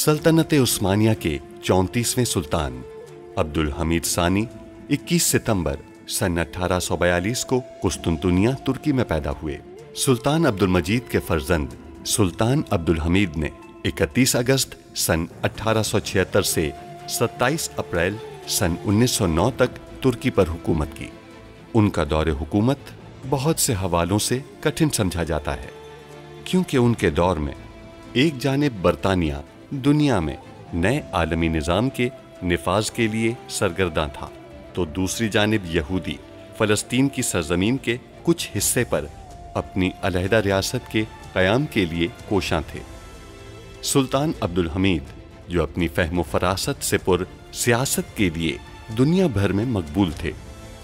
सल्तनत उस्मानिया के 34वें सुल्तान अब्दुल हमीद सानी 21 सितंबर सन 1842 को कुस्तुनतुनिया तुर्की में पैदा हुए। सुल्तान अब्दुल मजीद के फर्जंद सुल्तान अब्दुल हमीद ने 31 अगस्त सन 1876 से 27 अप्रैल सन 1909 तक तुर्की पर हुकूमत की। उनका दौरे हुकूमत बहुत से हवालों से कठिन समझा जाता है, क्योंकि उनके दौर में एक जानिब बरतानिया दुनिया में नए आलमी निज़ाम के निफाज के लिए सरगर्दा था, तो दूसरी जानिब यहूदी फ़लस्तीन की सरजमीन के कुछ हिस्से पर अपनी अलहदा रियासत के क़याम के लिए कोशां थे। सुल्तान अब्दुल हमीद, जो अपनी फ़हम फ़रासत से पुर सियासत के लिए दुनिया भर में मकबूल थे,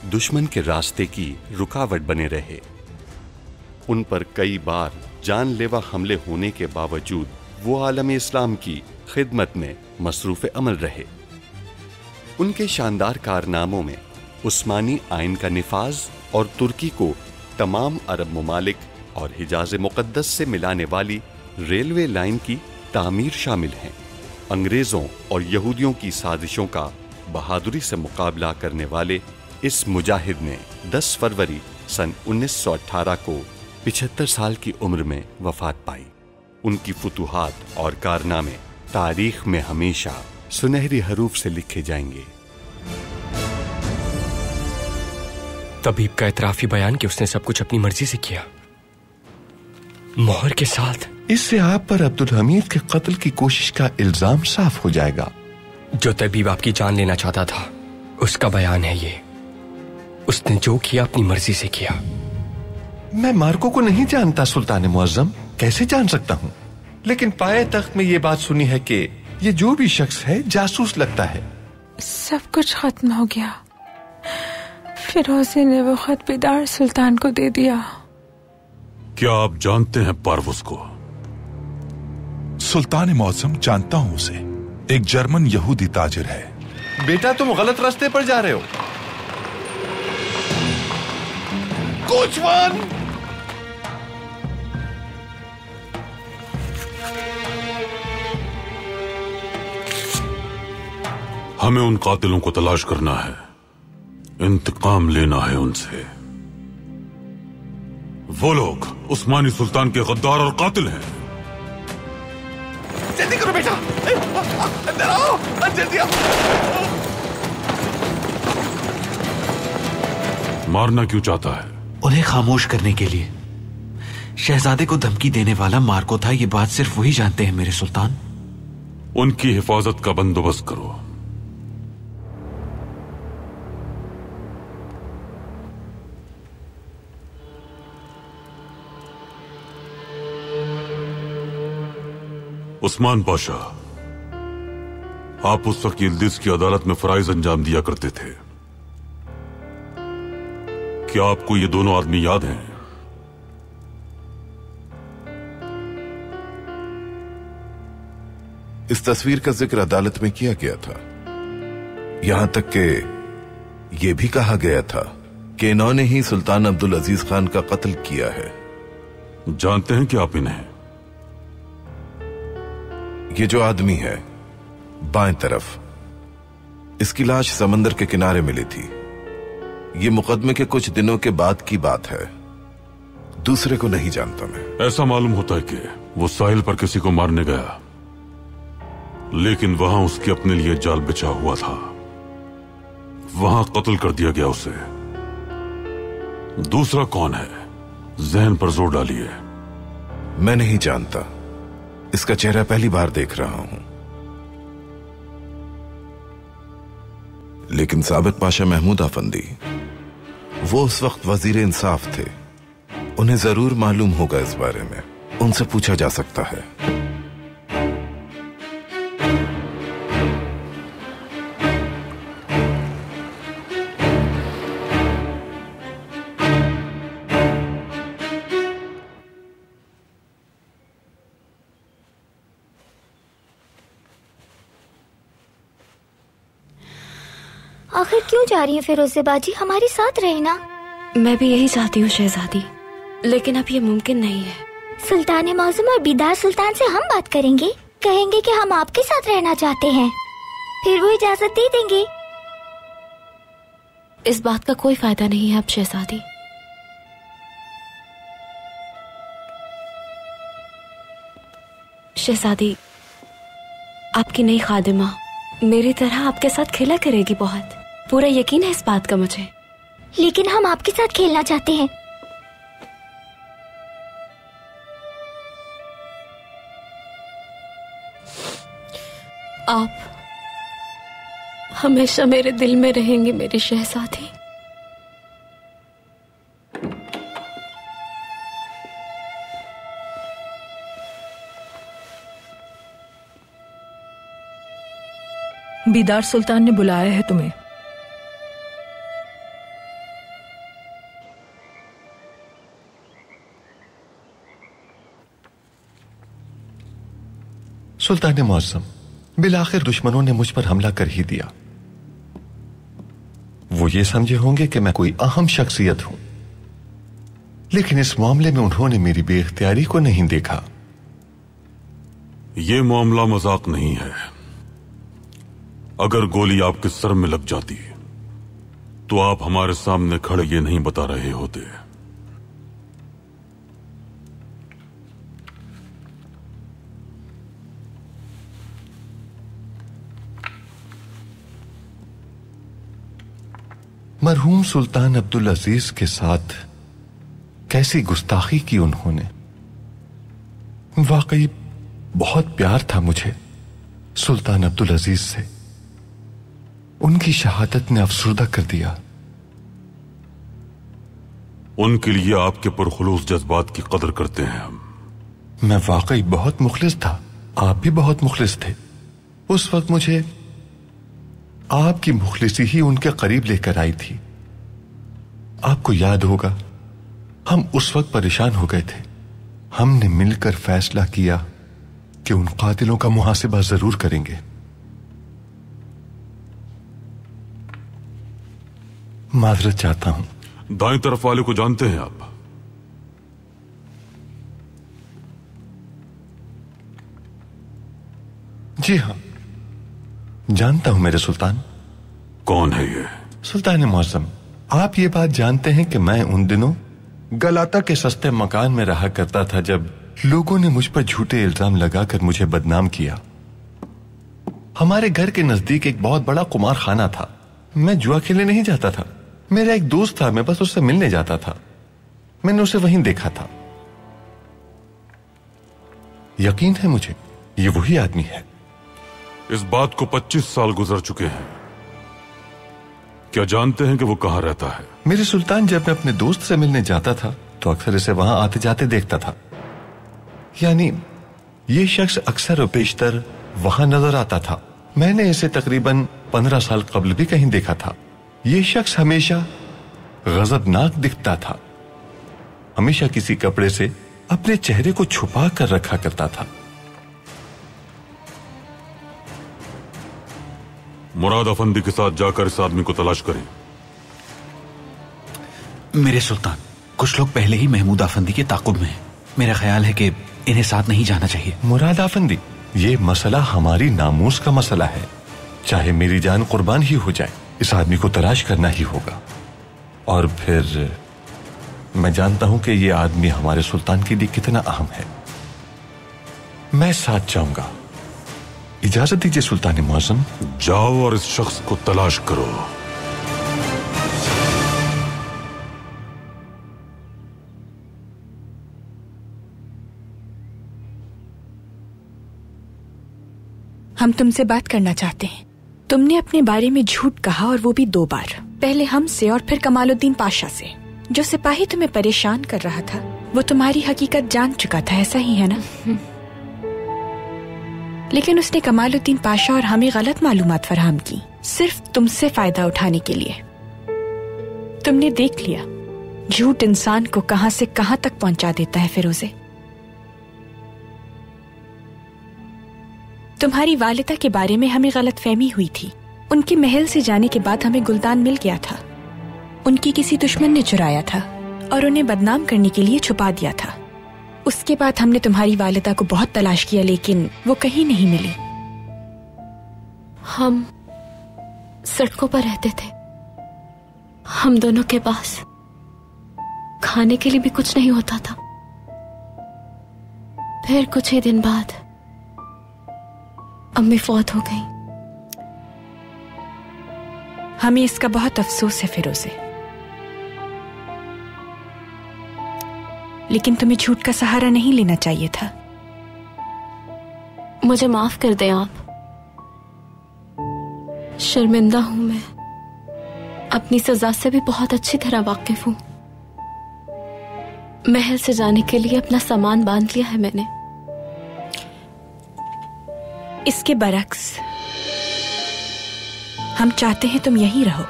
दुश्मन के रास्ते की रुकावट बने रहे। उन पर कई बार जानलेवा हमले होने के बावजूद वो आलम इस्लाम की खिदमत में मसरूफ़ अमल रहे। उनके शानदार कारनामों में उस्मानी आइन का निफाज और तुर्की को तमाम अरब ममालिक और हिजाज मुक़द्दस से मिलाने वाली रेलवे लाइन की तामीर शामिल हैं। अंग्रेज़ों और यहूदियों की साजिशों का बहादुरी से मुकाबला करने वाले इस मुजाहिद ने 10 फरवरी सन 1918 को 75 साल की उम्र में वफात पाई। उनकी फुतूहात और कारनामे तारीख में हमेशा सुनहरी हरूफ से लिखे जाएंगे। तबीब का इतराफी बयान कि उसने सब कुछ अपनी मर्जी से किया, मोहर के साथ। इससे आप पर अब्दुल हमीद के कत्ल की कोशिश का इल्जाम साफ हो जाएगा। जो तबीब आपकी जान लेना चाहता था, उसका बयान है ये। उसने जो किया अपनी मर्जी से किया। मैं मार्को को नहीं जानता सुल्तान मुअज्जम, कैसे जान सकता हूँ? लेकिन पाए तख्त में ये बात सुनी है कि ये जो भी शख्स है जासूस लगता है। सब कुछ खत्म हो गया। फिरोजी ने वो खत बेदार सुल्तान को दे दिया। क्या आप जानते हैं परवुस को? सुल्तान मुअज्जम, जानता हूं उसे। एक जर्मन यहूदी ताजिर है। बेटा, तुम गलत रास्ते पर जा रहे हो। कोचवान! हमें उन कातिलों को तलाश करना है, इंतकाम लेना है उनसे। वो लोग उस्मानी सुल्तान के गद्दार और कातिल हैं। जल्दी करो बेटा, अंदर आओ, जल्दी आओ। मारना क्यों चाहता है? उन्हें खामोश करने के लिए। शहजादे को धमकी देने वाला मार्को था, ये बात सिर्फ वही जानते हैं मेरे सुल्तान। उनकी हिफाजत का बंदोबस्त करो। उस्मान पाशा, आप उस वक्त यिल्दिज की अदालत में फराइज अंजाम दिया करते थे। क्या आपको ये दोनों आदमी याद हैं? इस तस्वीर का जिक्र अदालत में किया गया था। यहां तक कि यह भी कहा गया था कि इन्होंने ही सुल्तान अब्दुल अजीज खान का कत्ल किया है। जानते हैं कि आप इन्हें? ये जो आदमी है बाएं तरफ, इसकी लाश समंदर के किनारे मिली थी। ये मुकदमे के कुछ दिनों के बाद की बात है। दूसरे को नहीं जानता मैं। ऐसा मालूम होता है कि वो साहिल पर किसी को मारने गया, लेकिन वहां उसके अपने लिए जाल बिछा हुआ था। वहां कत्ल कर दिया गया उसे। दूसरा कौन है? जहन पर जोर डालिए। मैं नहीं जानता, इसका चेहरा पहली बार देख रहा हूं। लेकिन साबित पाशा महमूद अफंदी, वो उस वक्त वजीर इंसाफ थे। उन्हें जरूर मालूम होगा इस बारे में। उनसे पूछा जा सकता है। आखिर क्यों जा रही हैं फिरोज़े बाजी? हमारे साथ रहे ना। मैं भी यही चाहती हूँ शहजादी, लेकिन अब ये मुमकिन नहीं है। सुल्तान मौसम और बीदार सुल्तान से हम बात करेंगे। कहेंगे कि हम आपके साथ रहना चाहते हैं, फिर वो इजाजत दे देंगे। इस बात का कोई फायदा नहीं है अब शहजादी। शहजादी, आपकी नई खादिमा मेरी तरह आपके साथ खेला करेगी बहुत, पूरा यकीन है इस बात का मुझे। लेकिन हम आपके साथ खेलना चाहते हैं। आप हमेशा मेरे दिल में रहेंगे मेरी शहजादी। बीदार सुल्तान ने बुलाया है तुम्हें। सुल्तान मुअज्जम, बिलाखिर दुश्मनों ने मुझ पर हमला कर ही दिया। वो ये समझे होंगे कि मैं कोई अहम शख्सियत हूं, लेकिन इस मामले में उन्होंने मेरी बेइख्तियारी को नहीं देखा। ये मामला मजाक नहीं है। अगर गोली आपके सर में लग जाती तो आप हमारे सामने खड़े ये नहीं बता रहे होते। मरहूम सुल्तान अब्दुल अजीज के साथ कैसी गुस्ताखी की उन्होंने। वाकई बहुत प्यार था मुझे सुल्तान अब्दुल अजीज से। उनकी शहादत ने अफसुर्दा कर दिया। उनके लिए आपके पुरखुलूस जज्बात की कदर करते हैं हम। मैं वाकई बहुत मुखलिस था, आप भी बहुत मुखलिस थे। उस वक्त मुझे आपकी मुखलिसी ही उनके करीब लेकर आई थी। आपको याद होगा, हम उस वक्त परेशान हो गए थे। हमने मिलकर फैसला किया कि उन कातिलों का मुहासिबा जरूर करेंगे। माजरत चाहता हूं। दाएं तरफ वाले को जानते हैं आप? जी हां, जानता हूं मेरे सुल्तान। कौन है ये? सुल्तान मुअज्जम, आप ये बात जानते हैं कि मैं उन दिनों गलाता के सस्ते मकान में रहा करता था जब लोगों ने मुझ पर झूठे इल्जाम लगाकर मुझे बदनाम किया। हमारे घर के नजदीक एक बहुत बड़ा कुमार खाना था। मैं जुआ खेलने नहीं जाता था। मेरा एक दोस्त था, मैं बस उससे मिलने जाता था। मैंने उसे वहीं देखा था। यकीन है मुझे, ये वही आदमी है। इस बात को 25 साल गुजर चुके हैं। क्या जानते हैं कि वो कहां रहता है? मेरे सुल्तान, जब मैं अपने दोस्त से मिलने जाता था तो अक्सर इसे वहां आते जाते देखता था। यानी ये शख्स अक्सर और पेशतर वहां नजर आता था। मैंने इसे तकरीबन 15 साल कबल भी कहीं देखा था। ये शख्स हमेशा गजबनाक दिखता था। हमेशा किसी कपड़े से अपने चेहरे को छुपा कर रखा करता था। मुराद अफंदी के साथ जाकर इस आदमी को तलाश करें। मेरे सुल्तान, कुछ लोग पहले ही महमूद अफंदी के ताकुब में हैं। मेरा ख्याल है कि इन्हें साथ नहीं जाना चाहिए। मुराद अफंदी, ये मसला हमारी नामूस का मसला है। चाहे मेरी जान कुर्बान ही हो जाए, इस आदमी को तलाश करना ही होगा। और फिर मैं जानता हूं कि ये आदमी हमारे सुल्तान के लिए कितना अहम है। मैं साथ जाऊंगा। इजाजत दीजिए सुल्तान मुअज्जम। जाओ और इस शख्स को तलाश करो। हम तुमसे बात करना चाहते हैं। तुमने अपने बारे में झूठ कहा, और वो भी 2 बार। पहले हमसे और फिर कमालुद्दीन पाशा से। जो सिपाही तुम्हें परेशान कर रहा था वो तुम्हारी हकीकत जान चुका था, ऐसा ही है ना? लेकिन उसने कमालुद्दीन पाशा और हमें गलत मालूमात फराहम की, सिर्फ तुमसे फायदा उठाने के लिए। तुमने देख लिया झूठ इंसान को कहां से कहां तक पहुंचा देता है। फिरोजे, तुम्हारी वालिदा के बारे में हमें गलतफहमी हुई थी। उनके महल से जाने के बाद हमें गुलदान मिल गया था। उनकी किसी दुश्मन ने चुराया था और उन्हें बदनाम करने के लिए छुपा दिया था। उसके बाद हमने तुम्हारी वालिदा को बहुत तलाश किया, लेकिन वो कहीं नहीं मिली। हम सड़कों पर रहते थे। हम दोनों के पास खाने के लिए भी कुछ नहीं होता था। फिर कुछ ही दिन बाद अम्मी फौत हो गई। हमें इसका बहुत अफसोस है फिरोजे, लेकिन तुम्हें झूठ का सहारा नहीं लेना चाहिए था। मुझे माफ कर दें आप। शर्मिंदा हूं मैं। अपनी सजा से भी बहुत अच्छी तरह वाकिफ हूं। महल से जाने के लिए अपना सामान बांध लिया है मैंने। इसके बरक्स हम चाहते हैं तुम यहीं रहो।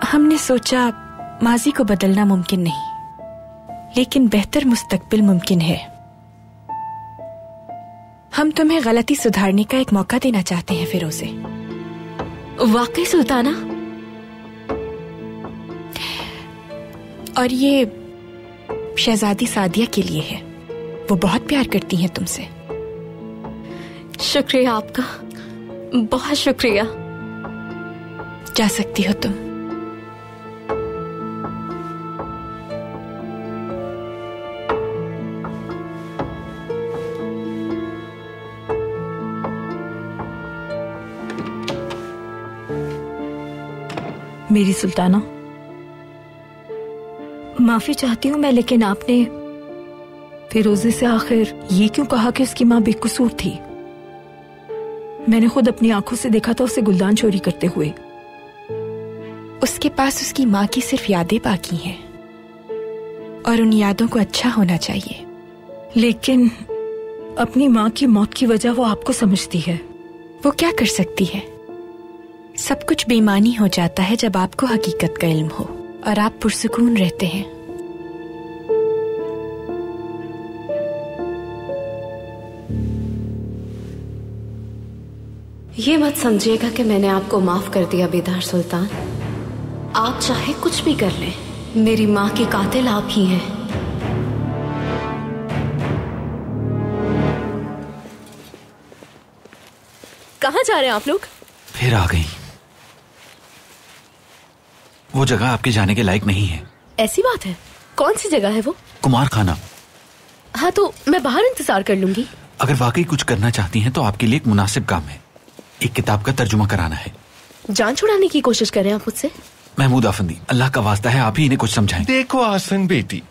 हमने सोचा माजी को बदलना मुमकिन नहीं, लेकिन बेहतर मुस्तकबिल मुमकिन है। हम तुम्हें गलती सुधारने का एक मौका देना चाहते हैं फिरोजे। वाकई सुल्ताना? और ये शहजादी सादिया के लिए है। वो बहुत प्यार करती हैं तुमसे। शुक्रिया आपका, बहुत शुक्रिया। जा सकती हो तुम। मेरी सुल्ताना, माफी चाहती हूँ मैं, लेकिन आपने फिरोजे से आखिर ये क्यों कहा कि उसकी माँ बेकसूर थी? मैंने खुद अपनी आंखों से देखा था उसे गुलदान चोरी करते हुए। उसके पास उसकी माँ की सिर्फ यादें बाकी हैं, और उन यादों को अच्छा होना चाहिए। लेकिन अपनी माँ की मौत की वजह वो आपको समझती है। वो क्या कर सकती है? सब कुछ बेईमानी हो जाता है जब आपको हकीकत का इल्म हो और आप पुरसुकून रहते हैं। ये मत समझिएगा कि मैंने आपको माफ कर दिया बेदार सुल्तान। आप चाहे कुछ भी कर लें, मेरी माँ की कातिल आप ही हैं। कहाँ जा रहे हैं आप लोग? फिर आ गई। वो जगह आपके जाने के लायक नहीं है। ऐसी बात है? कौन सी जगह है वो? कुमार खाना। हाँ, तो मैं बाहर इंतजार कर लूंगी। अगर वाकई कुछ करना चाहती हैं तो आपके लिए एक मुनासिब काम है। एक किताब का तर्जुमा कराना है। जान छुड़ाने की कोशिश कर रहे हैं आप मुझसे? महमूद आफंदी, अल्लाह का वास्ता है आप ही इन्हें कुछ समझाएं। देखो आसन बेटी,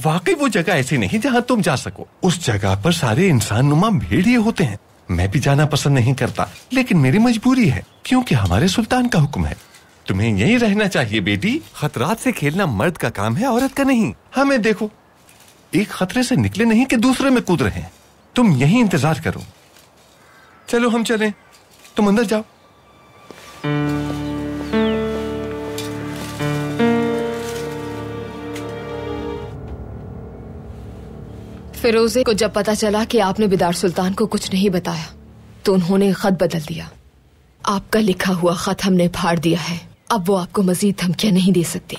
वाकई वो जगह ऐसी नहीं जहाँ तुम जा सको। उस जगह पर सारे इंसान नुमा भेड़िए होते हैं। मैं भी जाना पसंद नहीं करता, लेकिन मेरी मजबूरी है क्योंकि हमारे सुल्तान का हुक्म है। तुम्हें यहीं रहना चाहिए बेटी। खतरात से खेलना मर्द का काम है, औरत का नहीं। हमें देखो, एक खतरे से निकले नहीं कि दूसरे में कूद रहे हैं। तुम यहीं इंतजार करो। चलो हम चलें, तुम अंदर जाओ। फिरोजे को जब पता चला कि आपने बिदार सुल्तान को कुछ नहीं बताया, तो उन्होंने खत बदल दिया। आपका लिखा हुआ खत हमने फाड़ दिया है। अब वो आपको मजीद धमकियां नहीं दे सकती।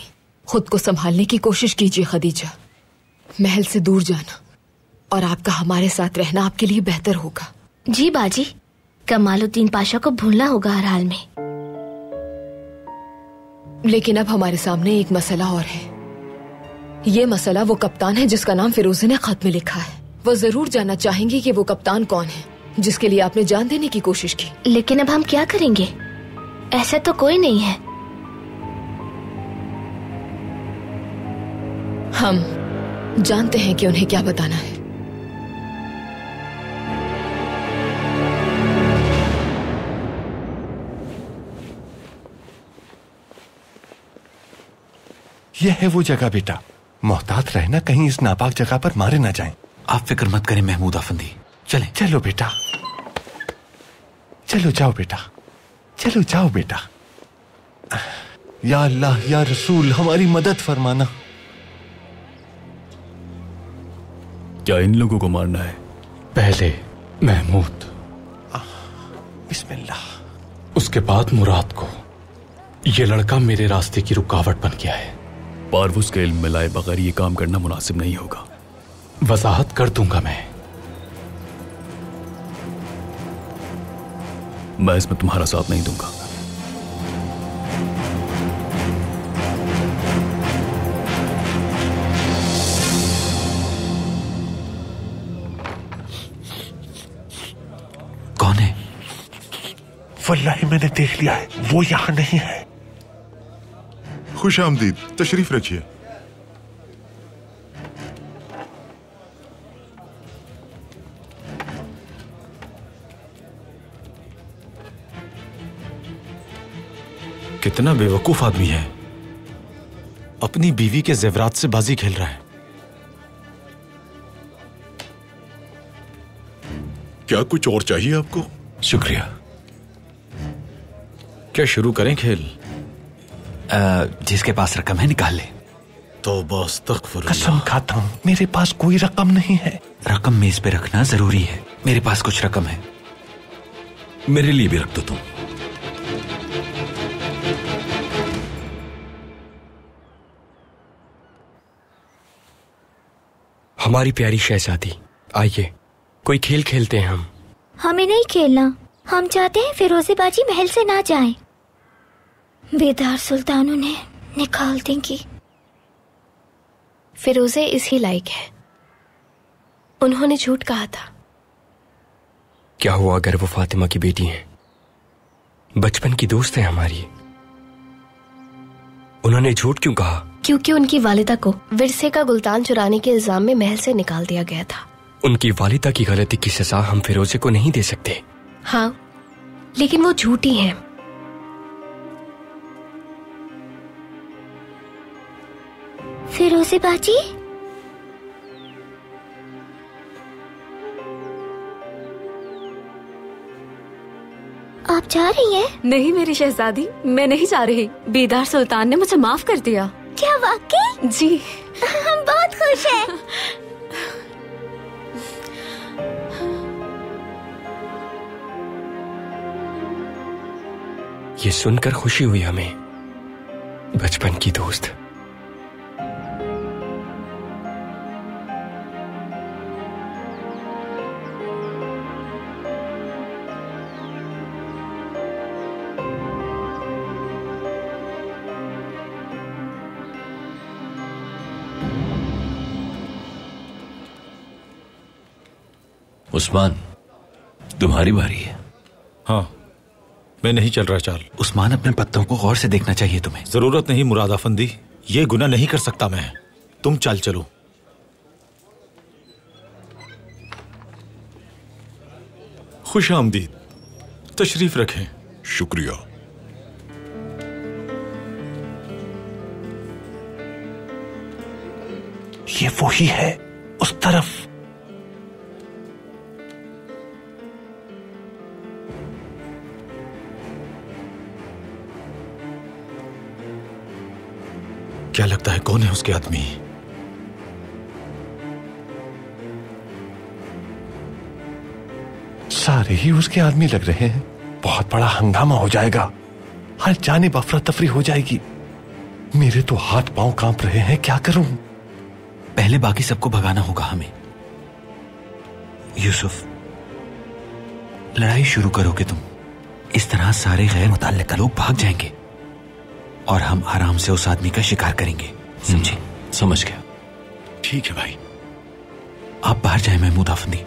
खुद को संभालने की कोशिश कीजिए खदीजा। महल से दूर जाना और आपका हमारे साथ रहना आपके लिए बेहतर होगा। जी बाजी, कमालुद्दीन पाशा को भूलना होगा हर हाल में। लेकिन अब हमारे सामने एक मसला और है। ये मसला वो कप्तान है जिसका नाम फिरोजे ने खत में लिखा है। वो जरूर जानना चाहेंगे कि वो कप्तान कौन है जिसके लिए आपने जान देने की कोशिश की। लेकिन अब हम क्या करेंगे? ऐसा तो कोई नहीं है। हम जानते हैं कि उन्हें क्या बताना है। यह है वो जगह बेटा। मोहतात रहना, कहीं इस नापाक जगह पर मारे ना जाएं। आप फिक्र मत करें महमूद आफंदी। चलें। चलो बेटा, चलो जाओ बेटा, चलो जाओ बेटा। या अल्लाह या रसूल, हमारी मदद फरमाना। क्या इन लोगों को मारना है? पहले महमूद, बिस्मिल्लाह, उसके बाद मुराद को। ये लड़का मेरे रास्ते की रुकावट बन गया है। पारवुस का इल्म मिलाए बगैर ये काम करना मुनासिब नहीं होगा। वजाहत कर दूंगा मैं इसमें तुम्हारा साथ नहीं दूंगा। कौन है? वल्लाही मैंने देख लिया है, वो यहाँ नहीं है। खुश आमदीद, तशरीफ रखिए। कितना बेवकूफ आदमी है, अपनी बीवी के जेवरात से बाजी खेल रहा है। क्या कुछ और चाहिए आपको? शुक्रिया। क्या शुरू करें खेल? जिसके पास रकम है निकाल ले। तो बस कसम खाता हूं मेरे पास कोई रकम नहीं है। रकम मेज पे रखना जरूरी है। मेरे पास कुछ रकम है, मेरे लिए भी रख दो तुम। हमारी प्यारी शहजादी, आइए कोई खेल खेलते हैं हम। हमें नहीं खेलना, हम चाहते हैं फिरोजे बाजी महल से ना जाएं। बेदार सुल्तान उन्हें निकाल देंगी। फिरोजे इसी लायक है, उन्होंने झूठ कहा था। क्या हुआ अगर वो फातिमा की बेटी हैं? बचपन की दोस्त है हमारी। उन्होंने झूठ क्यों कहा? क्योंकि उनकी वालिदा को विरसे का गुलतान चुराने के इल्जाम में महल से निकाल दिया गया था। उनकी वालिदा की गलती की सजा हम फिरोजे को नहीं दे सकते। हाँ, लेकिन वो झूठी है। फिरोजे बाजी, आप जा रही हैं? नहीं मेरी शहजादी, मैं नहीं जा रही। बेदार सुल्तान ने मुझे माफ कर दिया। क्या वाकई? जी, हम बहुत खुश हैं। ये सुनकर खुशी हुई हमें, बचपन की दोस्त। उस्मान, तुम्हारी बारी है। हाँ, मैं नहीं चल रहा चाल। उस्मान, अपने पत्तों को गौर से देखना चाहिए तुम्हें। जरूरत नहीं मुराद अफंदी, ये गुनाह नहीं कर सकता मैं। तुम चल चलो। खुश आमदीद, तशरीफ रखें। शुक्रिया। ये वही है, उस तरफ। क्या लगता है कौन है उसके आदमी? सारे ही उसके आदमी लग रहे हैं। बहुत बड़ा हंगामा हो जाएगा, हर जानिब अफरा तफरी हो जाएगी। मेरे तो हाथ पांव कांप रहे हैं, क्या करूं? पहले बाकी सबको भगाना होगा हमें। यूसुफ, लड़ाई शुरू करोगे तुम, इस तरह सारे गैर मुतल्लिका लोग भाग जाएंगे और हम आराम से उस आदमी का शिकार करेंगे। समझे? समझ गया। ठीक है भाई, आप बाहर जाए। महमूद आफंदी,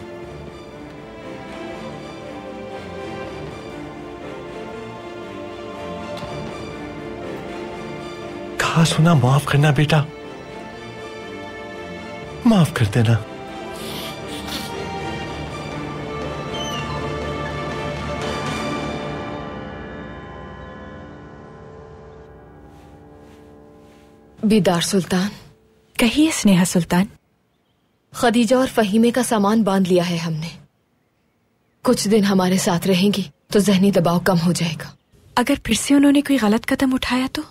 कहा सुना माफ करना बेटा, माफ कर देना। बेदार सुल्तान। कहिए स्नेहा सुल्तान। खदीजा और फहीमे का सामान बांध लिया है हमने। कुछ दिन हमारे साथ रहेंगी तो जहनी दबाव कम हो जाएगा। अगर फिर से उन्होंने कोई गलत कदम उठाया तो?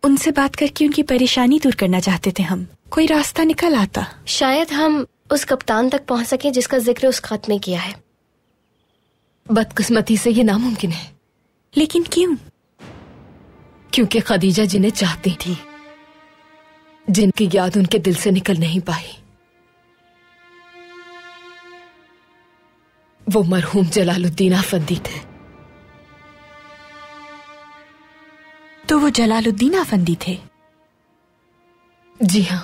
उनसे बात करके उनकी परेशानी दूर करना चाहते थे हम। कोई रास्ता निकल आता। शायद हम उस कप्तान तक पहुंच सके जिसका जिक्र उस खत में किया है। बदकिस्मती से ये नामुमकिन है। लेकिन क्यों? क्योंकि खदीजा जिन्हें चाहती थी जिनकी याद उनके दिल से निकल नहीं पाई। वो मरहूम जलालुद्दीन आफंदी थे। तो वो जलालुद्दीन आफंदी थे? जी हाँ।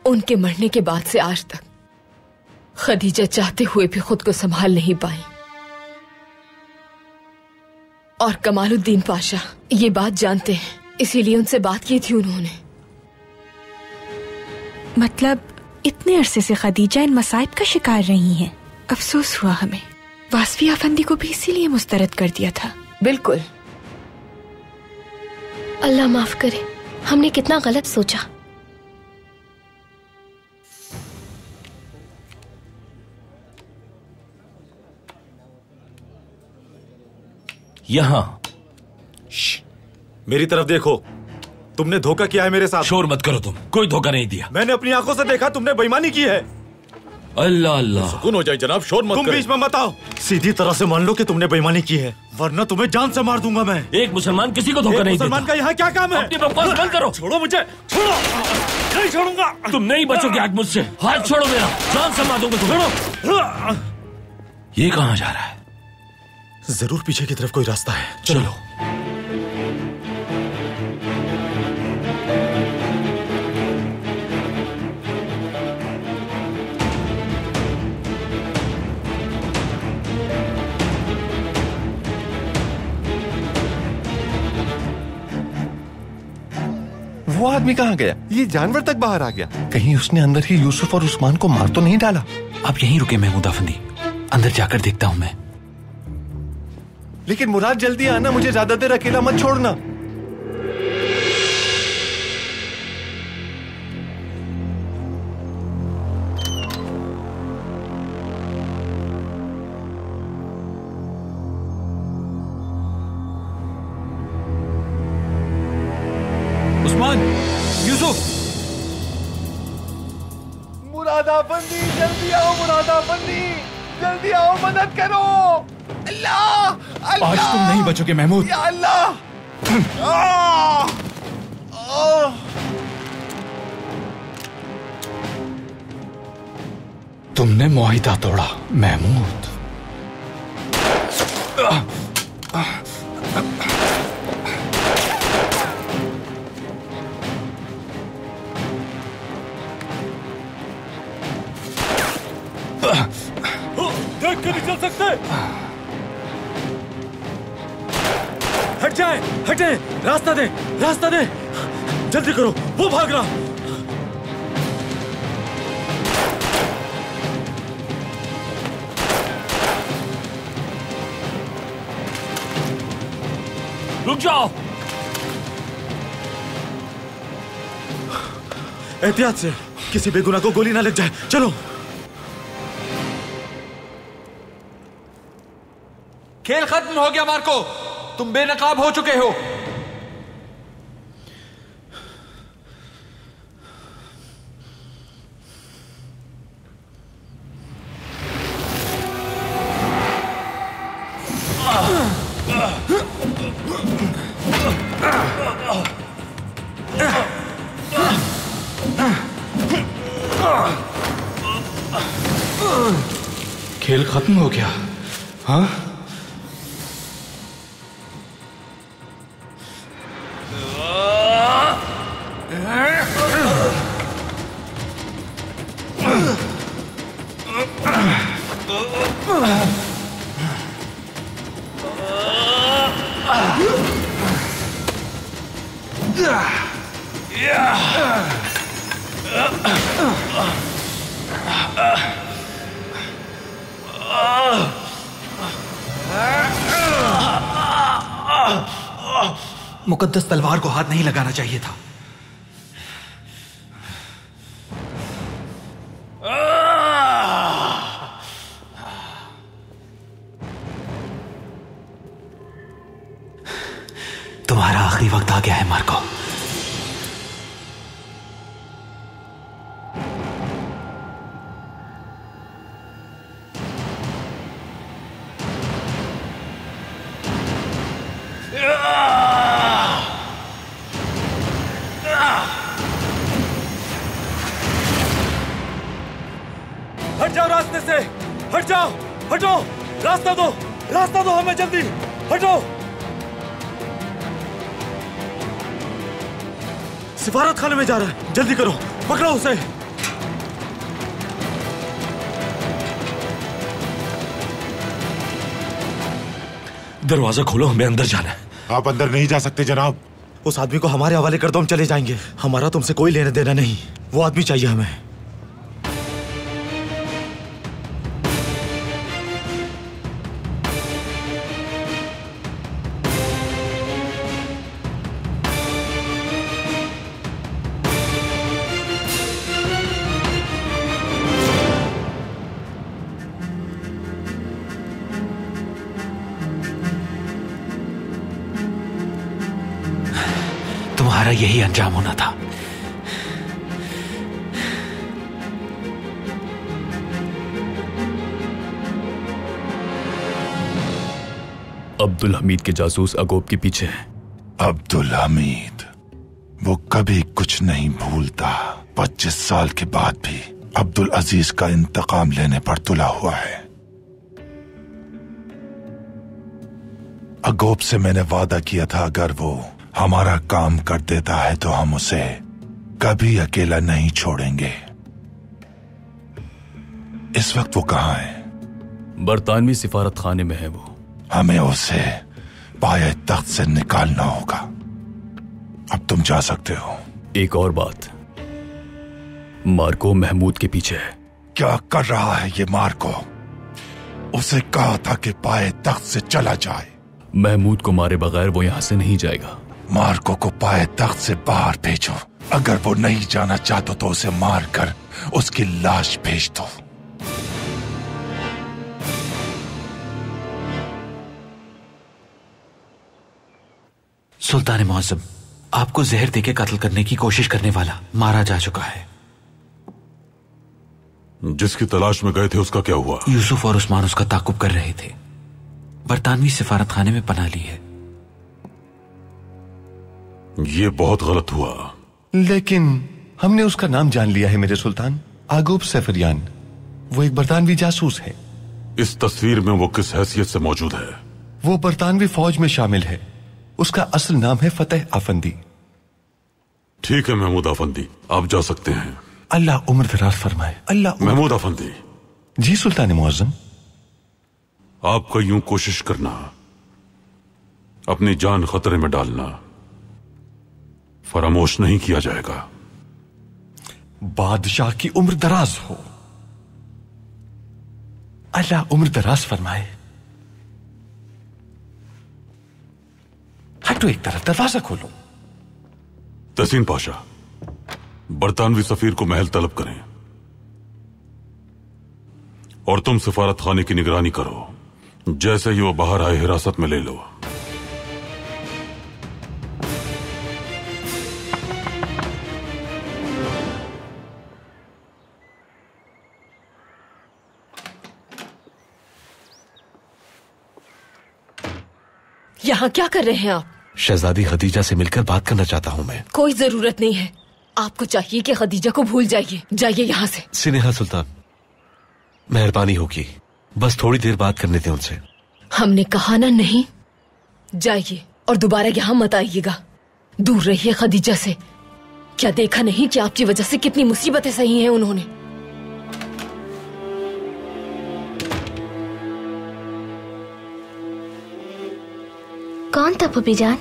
उनके मरने के बाद से आज तक खदीजा चाहते हुए भी खुद को संभाल नहीं पाई। और कमालुद्दीन पाशा ये बात जानते हैं, इसीलिए उनसे बात की थी उन्होंने। मतलब इतने अरसे से खदीजा इन मसाइब का शिकार रही हैं। अफसोस हुआ हमें। वासफी आफंदी को भी इसीलिए मुस्तरद कर दिया था। बिल्कुल। अल्लाह माफ करे, हमने कितना गलत सोचा। यहां मेरी तरफ देखो, तुमने धोखा किया है मेरे साथ। शोर मत करो, तुम कोई धोखा नहीं दिया। मैंने अपनी आंखों से देखा, तुमने बेईमानी की है। अल्लाह अल्लाह, सुकून हो जाए जनाब, शोर मत। तुम बीच में मत आओ। सीधी तरह से मान लो कि तुमने बेईमानी की है, वरना तुम्हें जान से मार दूंगा मैं। एक मुसलमान किसी को धोखा नहीं देता। मुसलमान का यहाँ क्या काम है? अपनी बकवास बंद करो। छोड़ो मुझे, छोड़ो। नहीं छोड़ूंगा। तुम नहीं बचोगे आज मुझसे। हाथ छोड़ो मेरा, जान से मार दूंगा तुम्हें। ये कहाँ जा रहा है? जरूर पीछे की तरफ कोई रास्ता है। चलो। वो आदमी कहाँ गया? ये जानवर तक बाहर आ गया। कहीं उसने अंदर ही यूसुफ और उस्मान को मार तो नहीं डाला? अब यहीं रुके महमूद आफंदी, अंदर जाकर देखता हूं मैं। लेकिन मुराद जल्दी आना, मुझे ज्यादा देर अकेला मत छोड़ना। उस्मान, यूसुफ। मुराद आफंदी, जल्दी आओ। मुराद आफंदी, जल्दी आओ, मदद करो। अल्लाह, अल्लाह। आज तुम नहीं बचोगे महमूद। या अल्लाह। तुमने मुआहिदा तोड़ा महमूद। देख कर नहीं चल सकते। हट जाए, हटे, रास्ता दे, रास्ता दे। जल्दी करो, वो भाग रहा। रुक जाओ। एहतियात से, किसी बेगुनाह को गोली ना लग जाए। चलो। खेल खत्म हो गया मार्को, तुम बेनकाब हो चुके हो। खेल खत्म हो गया। हाँ, मुकद्दस तलवार को हाथ नहीं लगाना चाहिए था। तुम्हारा आखिरी वक्त आ गया है मार्को। जाओ रास्ते से, हट जाओ, हटो, रास्ता दो हमें, जल्दी हटो। सिफारत खाने में जा रहा है, जल्दी करो, पकड़ो उसे। दरवाजा खोलो, हमें अंदर जाना है। आप अंदर नहीं जा सकते जनाब। उस आदमी को हमारे हवाले कर दो, हम चले जाएंगे। हमारा तुमसे कोई लेना देना नहीं, वो आदमी चाहिए हमें। तुम्हारा यही अंजाम होना था। अब्दुल हमीद के जासूस अगोब के पीछे हैं। अब्दुल हमीद, वो कभी कुछ नहीं भूलता। 25 साल के बाद भी अब्दुल अजीज का इंतकाम लेने पर तुला हुआ है। अगोब से मैंने वादा किया था, अगर वो हमारा काम कर देता है तो हम उसे कभी अकेला नहीं छोड़ेंगे। इस वक्त वो कहां है? बरतानवी सिफारत खाने में है वो। हमें उसे पाए तख्त से निकालना होगा। अब तुम जा सकते हो। एक और बात, मार्को महमूद के पीछे है। क्या कर रहा है ये मार्को? उसे कहा था कि पाए तख्त से चला जाए। महमूद को मारे बगैर वो यहां से नहीं जाएगा। मार्को को पाए तख्त से बाहर भेजो। अगर वो नहीं जाना चाहता तो उसे मारकर उसकी लाश भेज दो। सुल्तान मुअज्जम, आपको जहर देके कत्ल करने की कोशिश करने वाला मारा जा चुका है। जिसकी तलाश में गए थे उसका क्या हुआ? यूसुफ और उस्मान उसका ताकुब कर रहे थे। बरतानवी सिफारत खाने में पनाह ली है। ये बहुत गलत हुआ। लेकिन हमने उसका नाम जान लिया है मेरे सुल्तान, आगूब सफरियान। वो एक बरतानवी जासूस है। इस तस्वीर में वो किस हैसियत से मौजूद है? वो बरतानवी फौज में शामिल है। उसका असल नाम है फतेह अफंदी। ठीक है महमूद अफंदी, आप जा सकते हैं। अल्लाह उम्र दराज फरमाए। अल्लाह। महमूद अफंदी। जी सुल्तान मुअज्जम। आपका यूं कोशिश करना, अपनी जान खतरे में डालना फरामोश नहीं किया जाएगा। बादशाह की उम्र दराज हो। अल्लाह उम्र दराज फरमाए। हटो एक तरफ, दरवाजा खोलो। तहसीन पाशा, बरतानवी सफीर को महल तलब करें और तुम सिफारत खाने की निगरानी करो। जैसे ही वो बाहर आए हिरासत में ले लो। यहाँ क्या कर रहे हैं आप? शहजादी खदीजा से मिलकर बात करना चाहता हूँ मैं। कोई जरूरत नहीं है। आपको चाहिए कि खदीजा को भूल जाइए। जाइए यहाँ से। सिनेहा सुल्तान, मेहरबानी होगी, बस थोड़ी देर बात करने थे उनसे। हमने कहा ना नहीं। जाइए और दोबारा यहाँ मत आइएगा। दूर रहिए खदीजा से। क्या देखा नहीं कि आपकी वजह से कितनी मुसीबतें सही हैं उन्होंने? कौन था पपी जान?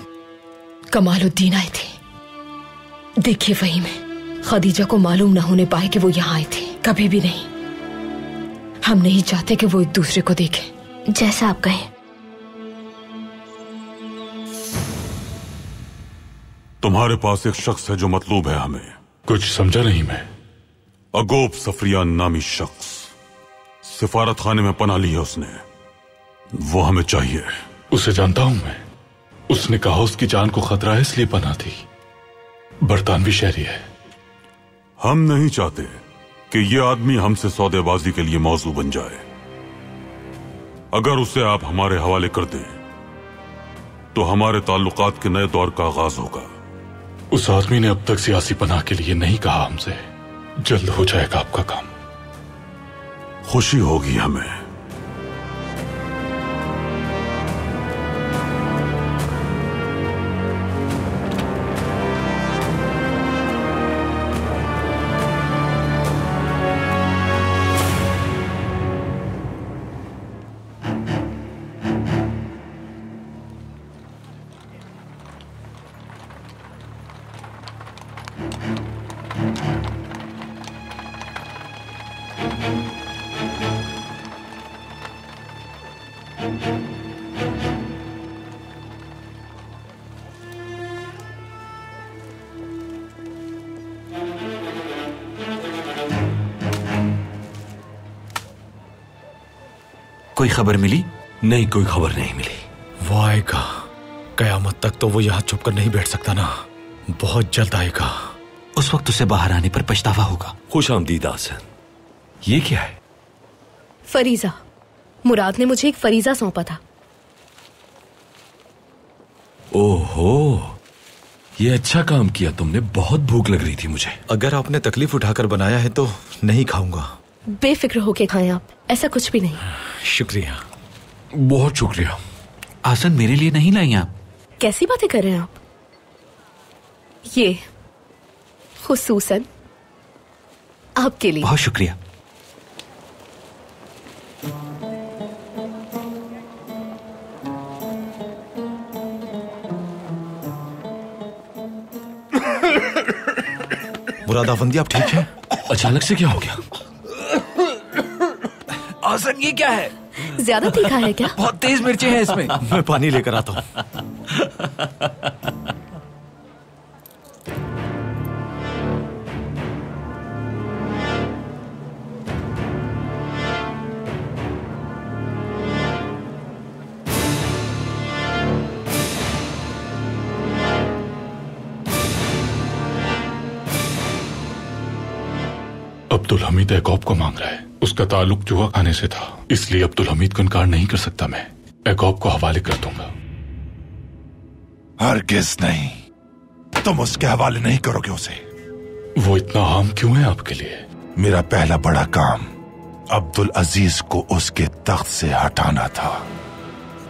कमालुद्दीन आए थे। देखिए वही में खदीजा को मालूम न होने पाए कि वो यहाँ आए थे। कभी भी नहीं। हम नहीं चाहते कि वो एक दूसरे को देखें। जैसा आप कहें। तुम्हारे पास एक शख्स है जो मतलूब है हमें। कुछ समझा नहीं मैं। अगोब सफरियान नामी शख्स, सिफारत खाने में पनाह ली है उसने। वो हमें चाहिए। उसे जानता हूं मैं। उसने कहा उसकी जान को खतरा है इसलिए पनाह दी। बरतानवी शहरी है। हम नहीं चाहते कि यह आदमी हमसे सौदेबाजी के लिए मौजू बन जाए। अगर उसे आप हमारे हवाले कर दें तो हमारे ताल्लुकात के नए दौर का आगाज होगा। उस आदमी ने अब तक सियासी पनाह के लिए नहीं कहा हमसे। जल्द हो जाएगा आपका काम। खुशी होगी हमें। कोई खबर मिली? नहीं, कोई खबर नहीं मिली। वो आएगा। कयामत तक तो वो यहाँ छुप कर नहीं बैठ सकता ना, बहुत जल्द आएगा। उस वक्त उसे बाहर आने पर पछतावा होगा। खुश आमदीद आसन। ये क्या है? फरीजा। मुराद ने मुझे एक फरीजा सौंपा था। ओहो, ये अच्छा काम किया तुमने। बहुत भूख लग रही थी मुझे। अगर आपने तकलीफ उठाकर बनाया है तो नहीं खाऊंगा। बेफिक्र होके खाएं आप, ऐसा कुछ भी नहीं। शुक्रिया, बहुत शुक्रिया। आसन मेरे लिए नहीं लाई आप? कैसी बातें कर रहे हैं आप? ये खुसूसन आपके लिए। बहुत शुक्रिया। मुराद आफंदी, आप ठीक हैं? अचानक से क्या हो गया? आसन, ये क्या है? ज्यादा तीखा है क्या? बहुत तेज मिर्ची है इसमें। मैं पानी लेकर आता हूँ। अब्दुल हमीद याकूब को मांग रहा है। उसका ताल्लुक जुआ खाने से था, इसलिए अब्दुल हमीद को इनकार नहीं कर सकता। मैं याकूब को हवाले कर दूंगा। हरगिज़ नहीं, तुम उसके हवाले नहीं करोगे उसे। वो इतना अहम क्यों है आपके लिए? मेरा पहला बड़ा काम अब्दुल अजीज को उसके तख्त से हटाना था।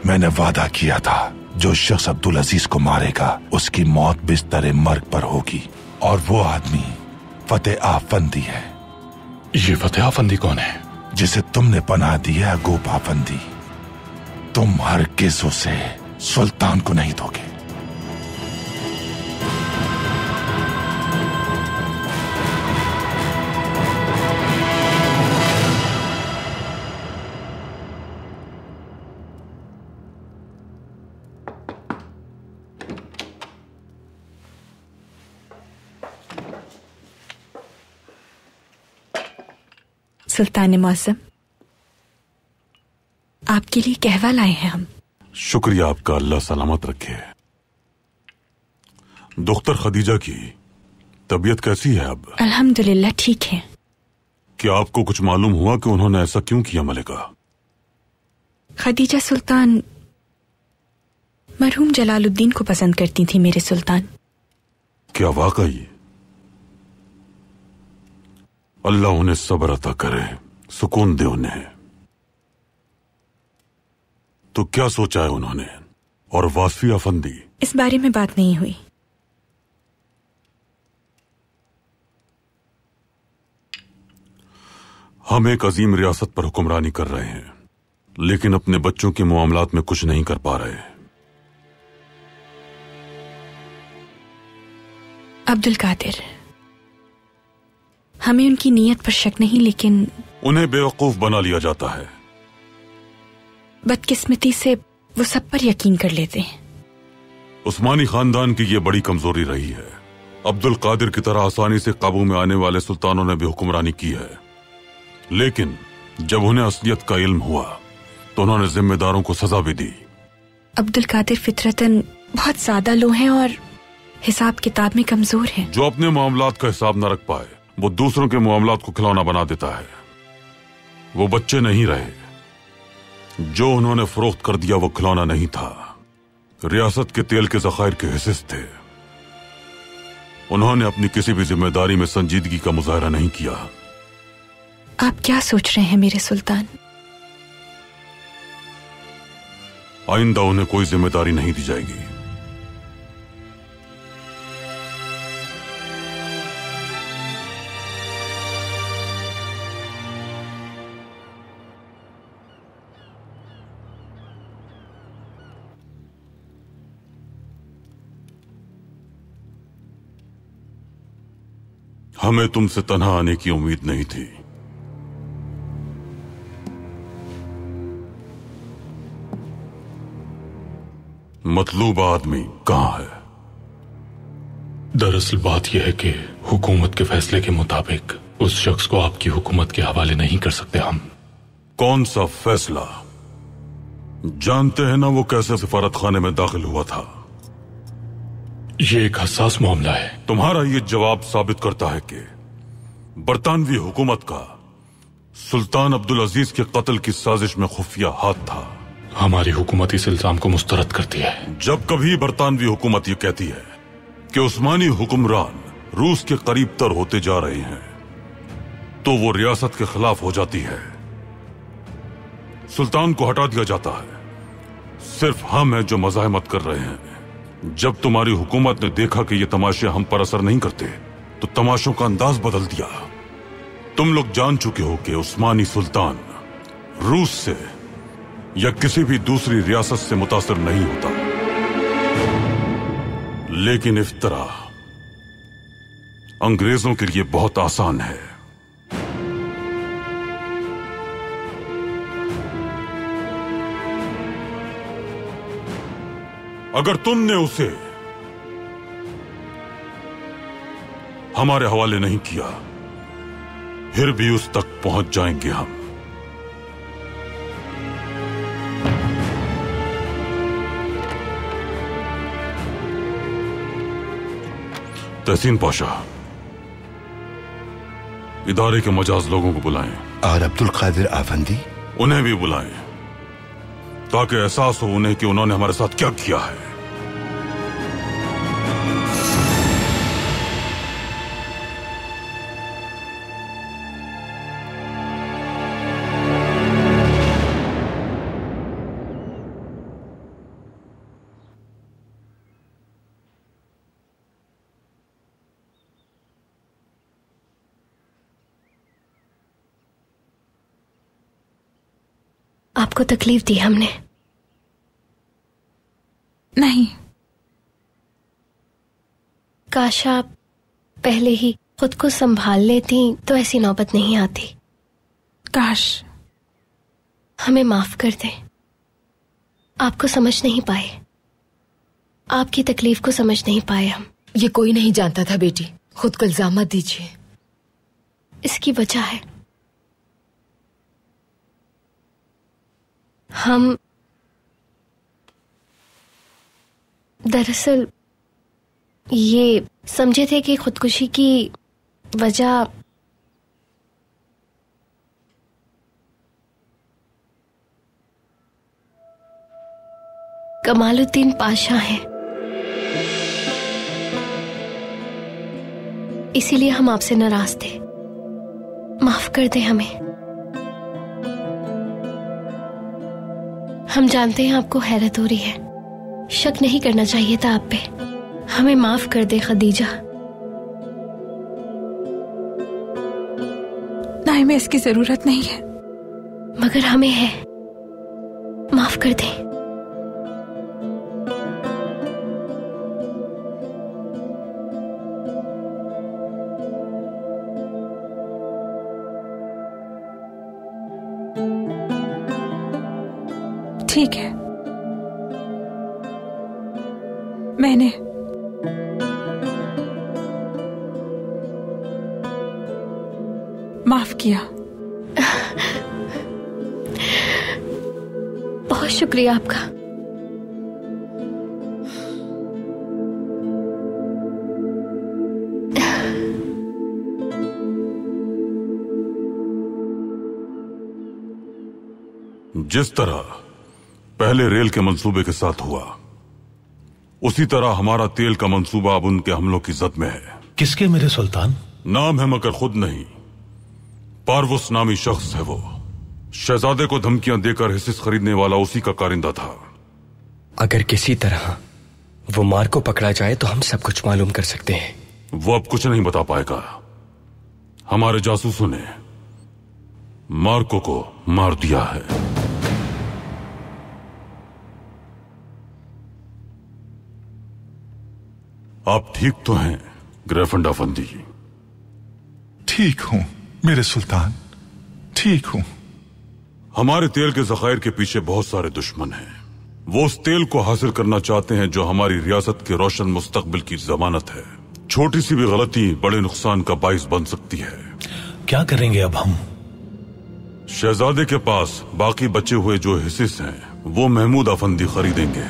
मैंने वादा किया था जो शख्स अब्दुल अजीज को मारेगा उसकी मौत बिस्तर मर्ग पर होगी, और वो आदमी फतेह आफंदी है। ये फतेह आफंदी कौन है? जिसे तुमने पनाह दी है अगूब आफंदी। तुम हरगिज़ उसे सुल्तान को नहीं दोगे। सुल्तान मौसम, आपके लिए कहवा लाए हैं हम। शुक्रिया आपका, अल्लाह सलामत रखे। डॉक्टर खदीजा की तबीयत कैसी है अब? अल्हम्दुलिल्लाह ठीक है। क्या आपको कुछ मालूम हुआ कि उन्होंने ऐसा क्यों किया मलिका? खदीजा सुल्तान मरहूम जलालुद्दीन को पसंद करती थी मेरे सुल्तान। क्या वाकई? अल्लाह उन्हें सब्र अता करे, सुकून दे उन्हें। तो क्या सोचा है उन्होंने? और वासफी अफंदी? इस बारे में बात नहीं हुई। हम एक अजीम रियासत पर हुक्मरानी कर रहे हैं, लेकिन अपने बच्चों के मामलात में कुछ नहीं कर पा रहे। अब्दुल कादिर, हमें उनकी नीयत पर शक नहीं, लेकिन उन्हें बेवकूफ बना लिया जाता है। बदकिस्मती से वो सब पर यकीन कर लेते हैं। उस्मानी खानदान की ये बड़ी कमजोरी रही है। अब्दुल कादिर की तरह आसानी से काबू में आने वाले सुल्तानों ने भी हुक्मरानी की है, लेकिन जब उन्हें असलियत का इल्म हुआ तो उन्होंने जिम्मेदारों को सजा भी दी। अब्दुल कादिर फितरतन बहुत सादा लो हैं और हिसाब किताब में कमजोर हैं। जो अपने मामलात का हिसाब न रख पाए वो दूसरों के मामलात को खिलौना बना देता है। वो बच्चे नहीं रहे, जो उन्होंने फरोख्त कर दिया वो खिलौना नहीं था, रियासत के तेल के ज़खायर के हिस्से थे। उन्होंने अपनी किसी भी जिम्मेदारी में संजीदगी का मुजाहरा नहीं किया। आप क्या सोच रहे हैं मेरे सुल्तान? आइंदा उन्हें कोई जिम्मेदारी नहीं दी जाएगी। हमें तुमसे तन्हा आने की उम्मीद नहीं थी। मतलूबा आदमी कहां है? दरअसल बात यह है कि हुकूमत के फैसले के मुताबिक उस शख्स को आपकी हुकूमत के हवाले नहीं कर सकते हम। कौन सा फैसला? जानते हैं ना वो कैसे सफारत खाने में दाखिल हुआ था? ये एक हसास मामला है। तुम्हारा ये जवाब साबित करता है कि बरतानवी हुकूमत का सुल्तान अब्दुल अजीज के कत्ल की साजिश में खुफिया हाथ था। हमारी हुकूमत इस इल्जाम को मुस्तरद करती है। जब कभी बरतानवी हुकूमत ये कहती है कि उस्मानी हुक्मरान रूस के करीब तर होते जा रहे हैं, तो वो रियासत के खिलाफ हो जाती है। सुल्तान को हटा दिया जाता है। सिर्फ हम हैं जो मज़ाहमत कर रहे हैं। जब तुम्हारी हुकूमत ने देखा कि ये तमाशे हम पर असर नहीं करते, तो तमाशों का अंदाज बदल दिया। तुम लोग जान चुके हो कि उस्मानी सुल्तान रूस से या किसी भी दूसरी रियासत से मुतासिर नहीं होता, लेकिन इफ्तरा अंग्रेजों के लिए बहुत आसान है। अगर तुमने उसे हमारे हवाले नहीं किया, फिर भी उस तक पहुंच जाएंगे हम। तहसीन पाशा, इदारे के मजाज लोगों को बुलाएं। और अब्दुल कादिर आफंदी? उन्हें भी बुलाएं, ताकि एहसास हो उन्हें कि उन्होंने हमारे साथ क्या किया है। आपको तकलीफ दी हमने? नहीं। काश आप पहले ही खुद को संभाल लेती तो ऐसी नौबत नहीं आती। काश। हमें माफ कर दें। आपको समझ नहीं पाए, आपकी तकलीफ को समझ नहीं पाए हम। ये कोई नहीं जानता था बेटी, खुद को इल्जाम मत दीजिए। इसकी वजह है हम दरअसल ये समझे थे कि खुदकुशी की वजह कमालुद्दीन पाशा है, इसीलिए हम आपसे नाराज थे। माफ कर दें हमें। हम जानते हैं आपको हैरत हो रही है, शक नहीं करना चाहिए था आप पे। हमें माफ कर दे खदीजा। नहीं, हमें इसकी जरूरत नहीं है। मगर हमें है, माफ कर दे। ठीक है, मैंने माफ किया। बहुत शुक्रिया आपका। जिस तरह पहले रेल के मंसूबे के साथ हुआ, उसी तरह हमारा तेल का मंसूबा अब उनके हमलों की जद में है। किसके मेरे सुल्तान? नाम है मगर खुद नहीं। पारवुस नामी शख्स है वो। शहजादे को धमकियां देकर हिस्से खरीदने वाला उसी का कारिंदा था। अगर किसी तरह वो मार्क को पकड़ा जाए तो हम सब कुछ मालूम कर सकते हैं। वो अब कुछ नहीं बता पाएगा। हमारे जासूसों ने मार्को को मार दिया है। आप ठीक तो हैं ग्रेफेंड अफंदी? ठीक हूं मेरे सुल्तान, ठीक हूं। हमारे तेल के जखायर के पीछे बहुत सारे दुश्मन हैं। वो उस तेल को हासिल करना चाहते हैं जो हमारी रियासत के रोशन मुस्तकबिल की जमानत है। छोटी सी भी गलती बड़े नुकसान का बाइस बन सकती है। क्या करेंगे अब हम? शहजादे के पास बाकी बचे हुए जो हिस्से हैं वो महमूद अफंदी खरीदेंगे।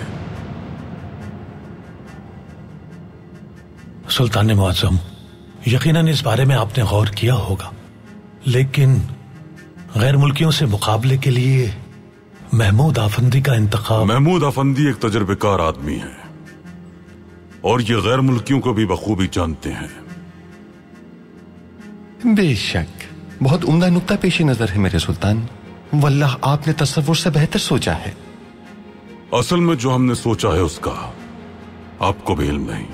सुल्तान मुअज्जम, यकीनन इस बारे में आपने गौर किया होगा, लेकिन गैर मुल्कियों से मुकाबले के लिए महमूद अफंदी का इंतखाब। महमूद अफंदी एक तजर्बेकार आदमी है और ये गैर मुल्कियों को भी बखूबी जानते हैं। बेशक बहुत उम्दा नुक्ता पेशी नजर है मेरे सुल्तान। वल्लाह आपने तसव्वुर से बेहतर सोचा है। असल में जो हमने सोचा है उसका आपको भी इल्म नहीं।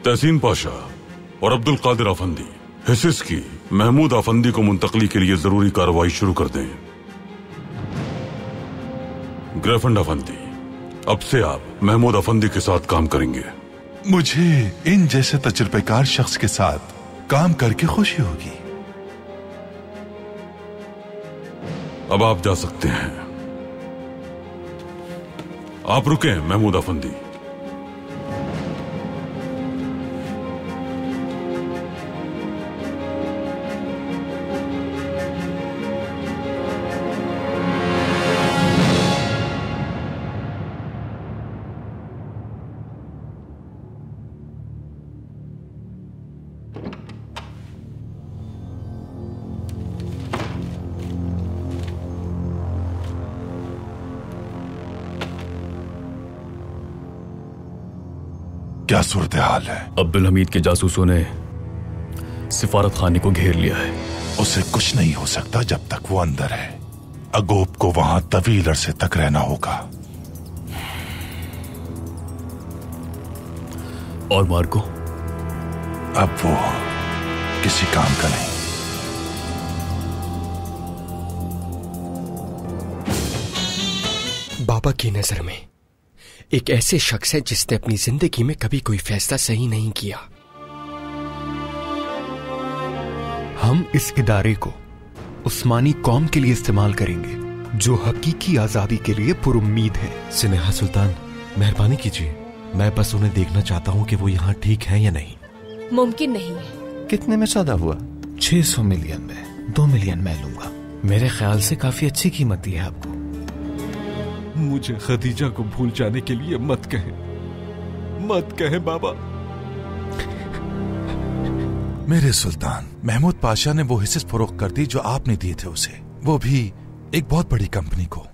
तहसीन पाशा और अब्दुल कादिर अफंदी हिस्स की महमूद अफंदी को मुंतकली के लिए जरूरी कार्रवाई शुरू कर दें। ग्रेफेंड अफंदी, अब से आप महमूद अफंदी के साथ काम करेंगे। मुझे इन जैसे तजुर्बेकार शख्स के साथ काम करके खुशी होगी। अब आप जा सकते हैं। आप रुकें महमूद अफंदी। क्या सूरत हाल है? अब्दुल हमीद के जासूसों ने सिफारत खाने को घेर लिया है। उसे कुछ नहीं हो सकता जब तक वो अंदर है। अगोप को वहां तवील अरसे तक रहना होगा। और मार्को? अब वो किसी काम का नहीं। बाबा की नजर में एक ऐसे शख्स है जिसने अपनी जिंदगी में कभी कोई फैसला सही नहीं किया। हम इस इदारे को उस्मानी कौम के लिए इस्तेमाल करेंगे जो हकीकी आजादी के लिए पुरुम्मीद है। सिनेहा सुल्तान, मेहरबानी कीजिए, मैं बस उन्हें देखना चाहता हूं कि वो यहाँ ठीक है या नहीं। मुमकिन नहीं है। कितने में सौदा हुआ? 600 मिलियन में। 2 मिलियन मैं लूंगा। मेरे ख्याल से काफी अच्छी कीमत दी है आपको। मुझे खदीजा को भूल जाने के लिए मत कहें, मत कहें बाबा। मेरे सुल्तान, महमूद पाशा ने वो हिस्से फरोख्त कर दी जो आपने दिए थे उसे, वो भी एक बहुत बड़ी कंपनी को।